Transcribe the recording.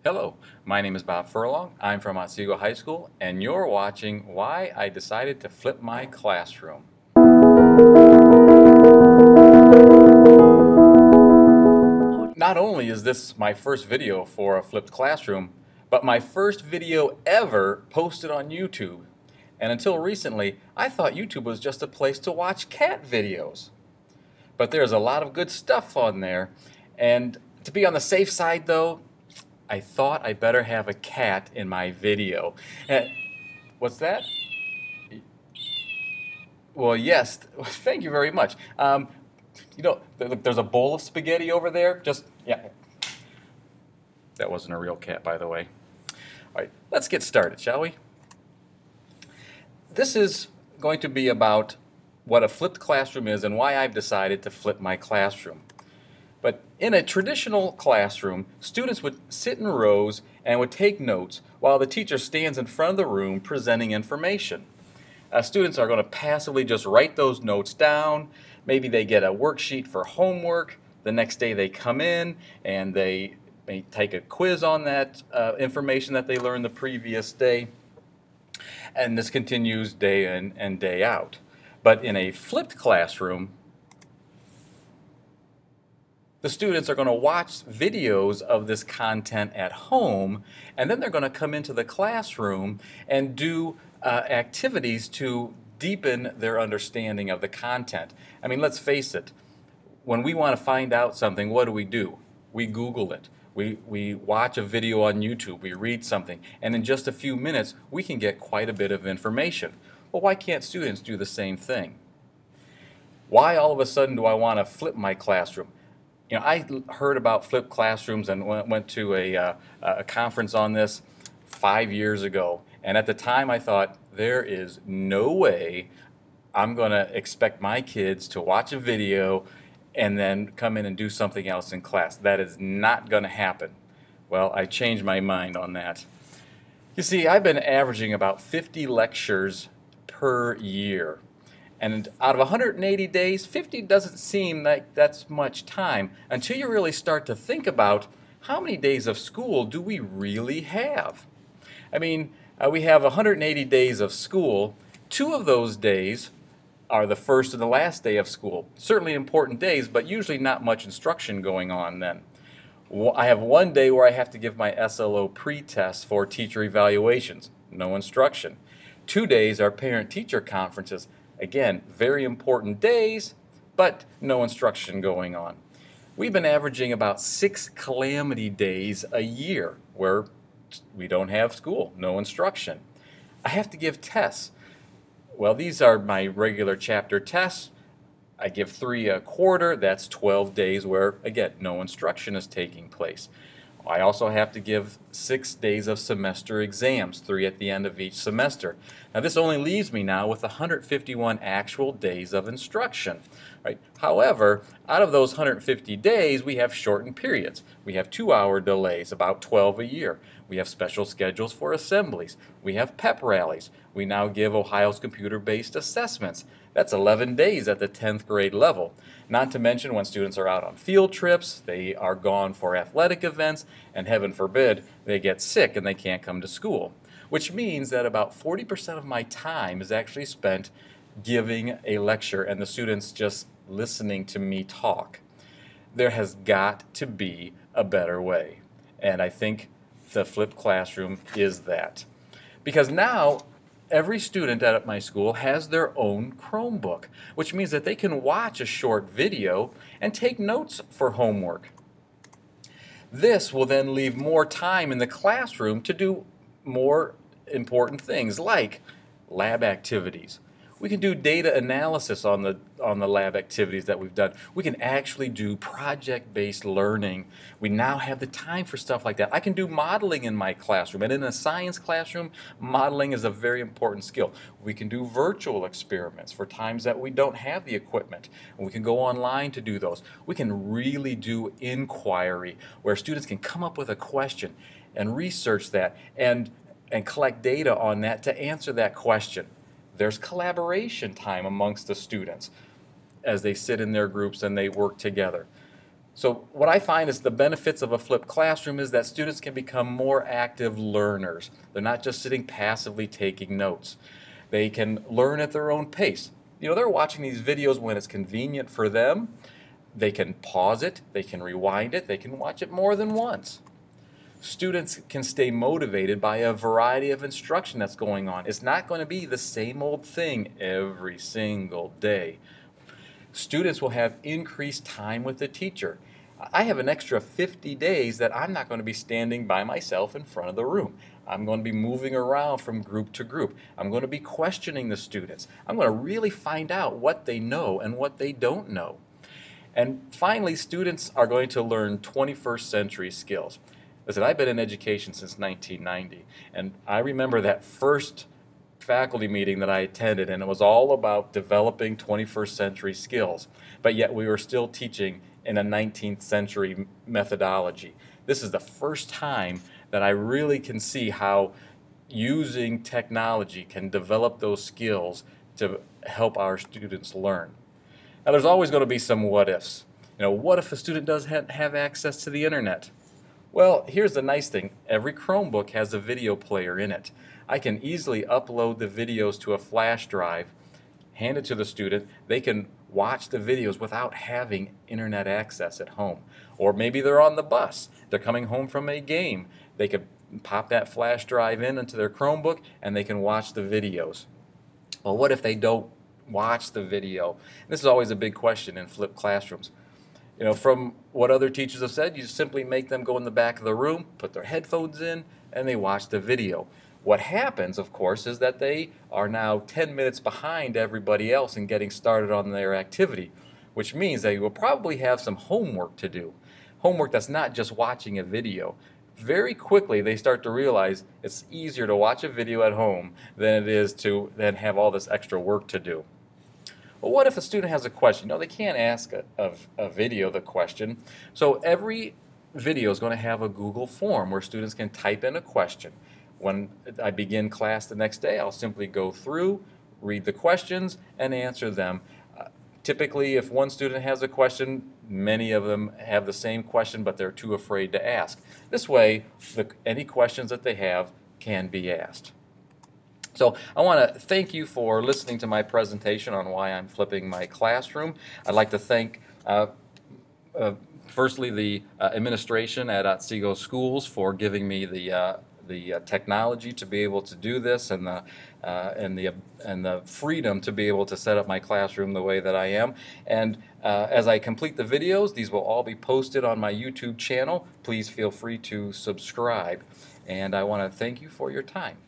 Hello, my name is Bob Furlong. I'm from Otsego High School, and you're watching Why I Decided to Flip My Classroom. Not only is this my first video for a flipped classroom, but my first video ever posted on YouTube. And until recently, I thought YouTube was just a place to watch cat videos. But there's a lot of good stuff on there, and to be on the safe side though, I thought I better have a cat in my video. What's that? Well, yes. Thank you very much. There's a bowl of spaghetti over there. Yeah. That wasn't a real cat, by the way. All right, let's get started, shall we? This is going to be about what a flipped classroom is and why I've decided to flip my classroom. But in a traditional classroom, students would sit in rows and would take notes while the teacher stands in front of the room presenting information. Students are going to passively just write those notes down. Maybe they get a worksheet for homework. The next day they come in and they may take a quiz on that information that they learned the previous day. And this continues day in and day out. But in a flipped classroom, the students are going to watch videos of this content at home, and then they're going to come into the classroom and do activities to deepen their understanding of the content. I mean, let's face it, when we want to find out something, what do? We Google it. We watch a video on YouTube, we read something, and in just a few minutes, we can get quite a bit of information. Well, why can't students do the same thing? Why all of a sudden do I want to flip my classroom? You know, I heard about flipped classrooms and went to a conference on this 5 years ago. And at the time I thought, there is no way I'm going to expect my kids to watch a video and then come in and do something else in class. That is not going to happen. Well, I changed my mind on that. You see, I've been averaging about 50 lectures per year. And out of 180 days, 50 doesn't seem like that's much time until you really start to think about how many days of school do we really have? I mean, we have 180 days of school. 2 of those days are the first and the last day of school. Certainly important days, but usually not much instruction going on then. I have 1 day where I have to give my SLO pre-test for teacher evaluations. No instruction. 2 days are parent-teacher conferences. Again, very important days, but no instruction going on. We've been averaging about 6 calamity days a year where we don't have school, no instruction. I have to give tests. Well, these are my regular chapter tests. I give 3 a quarter, that's 12 days where, again, no instruction is taking place. I also have to give 6 days of semester exams, 3 at the end of each semester. Now this only leaves me now with 151 actual days of instruction. Right? However, out of those 150 days, we have shortened periods. We have 2-hour delays, about 12 a year. We have special schedules for assemblies. We have pep rallies. We now give Ohio's computer-based assessments. That's 11 days at the 10th grade level. Not to mention when students are out on field trips, they are gone for athletic events, and heaven forbid, they get sick and they can't come to school. Which means that about 40% of my time is actually spent giving a lecture and the students just listening to me talk. There has got to be a better way. And I think the flipped classroom is that. Because now, every student at my school has their own Chromebook, which means that they can watch a short video and take notes for homework. This will then leave more time in the classroom to do more important things like lab activities. We can do data analysis on the lab activities that we've done. We can actually do project-based learning. We now have the time for stuff like that. I can do modeling in my classroom, and in a science classroom, modeling is a very important skill. We can do virtual experiments for times that we don't have the equipment, and we can go online to do those. We can really do inquiry, where students can come up with a question and research that and collect data on that to answer that question. There's collaboration time amongst the students as they sit in their groups and they work together. So what I find is the benefits of a flipped classroom is that students can become more active learners. They're not just sitting passively taking notes. They can learn at their own pace. They're watching these videos when it's convenient for them. They can pause it, they can rewind it, they can watch it more than once. Students can stay motivated by a variety of instruction that's going on. It's not going to be the same old thing every single day. Students will have increased time with the teacher. I have an extra 50 days that I'm not going to be standing by myself in front of the room. I'm going to be moving around from group to group. I'm going to be questioning the students. I'm going to really find out what they know and what they don't know. And finally, students are going to learn 21st century skills. Listen, I've been in education since 1990, and I remember that first faculty meeting that I attended, and it was all about developing 21st century skills, but yet we were still teaching in a 19th century methodology. This is the first time that I really can see how using technology can develop those skills to help our students learn. Now, there's always going to be some what ifs. What if a student does have access to the internet? Well, here's the nice thing. Every Chromebook has a video player in it. I can easily upload the videos to a flash drive, hand it to the student. They can watch the videos without having internet access at home. Or maybe they're on the bus. They're coming home from a game. They could pop that flash drive into their Chromebook and they can watch the videos. Well, what if they don't watch the video? This is always a big question in flipped classrooms. From what other teachers have said, you simply make them go in the back of the room, put their headphones in, and they watch the video. What happens, of course, is that they are now 10 minutes behind everybody else in getting started on their activity, which means they will probably have some homework to do. Homework that's not just watching a video. Very quickly, they start to realize it's easier to watch a video at home than it is to then have all this extra work to do. Well, what if a student has a question? They can't ask a video the question. So every video is going to have a Google form where students can type in a question. When I begin class the next day, I'll simply go through, read the questions, and answer them. Typically, if one student has a question, many of them have the same question, but they're too afraid to ask. This way, any questions that they have can be asked. So I want to thank you for listening to my presentation on why I'm flipping my classroom. I'd like to thank firstly the administration at Otsego Schools for giving me the technology to be able to do this and the freedom to be able to set up my classroom the way that I am. And as I complete the videos, these will all be posted on my YouTube channel. Please feel free to subscribe. And I want to thank you for your time.